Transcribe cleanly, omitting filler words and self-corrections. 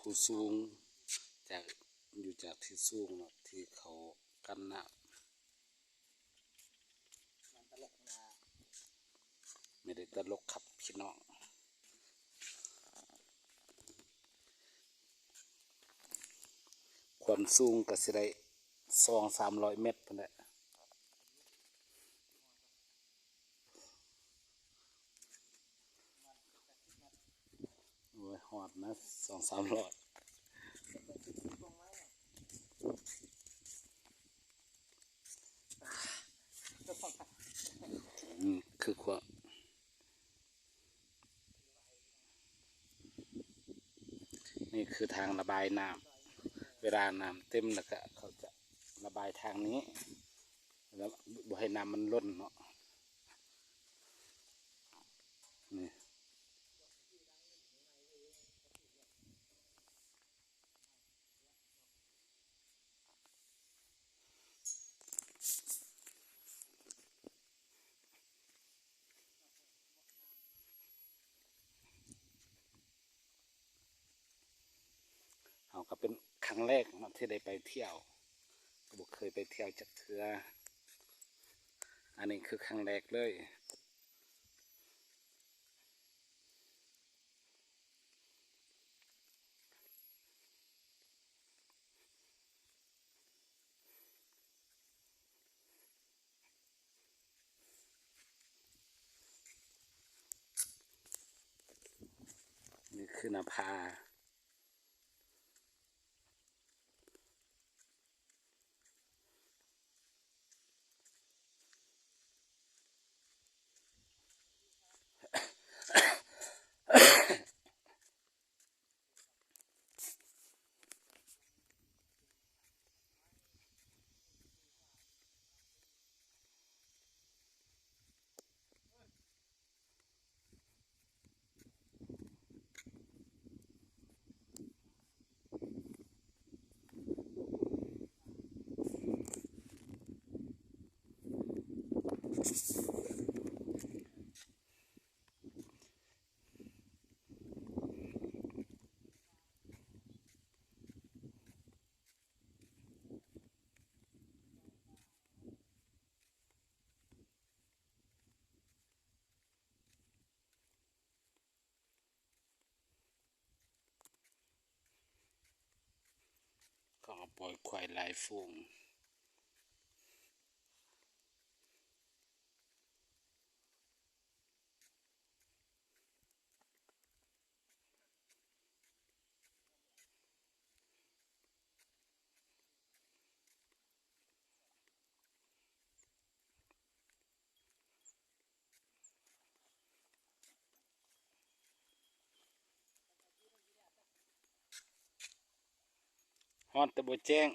ผู้สูงจากอยู่จากที่สูงเนาะที่เขากันน้ำไม่ได้ตลกครับพี่น้องความสูงก็สิได้200-300 เมตรพุ่นแหละโอ้ยหอดนะ200-300คือความนี่คือทางระบายน้ำเวลาน้ำเต็มแล้วก็เขาจะระบายทางนี้แล้วบ่ให้น้ำมันล้นเนาะนี่เขาก็เป็นครั้งแรกเนาะที่ได้ไปเที่ยวก็บ่เคยไปเที่ยวจักเทื่ออันนี้คือครั้งแรกเลยนี่คือนาภาก็ปล่อยควายหลายฝูงฮอดแต่บ่แจ้ง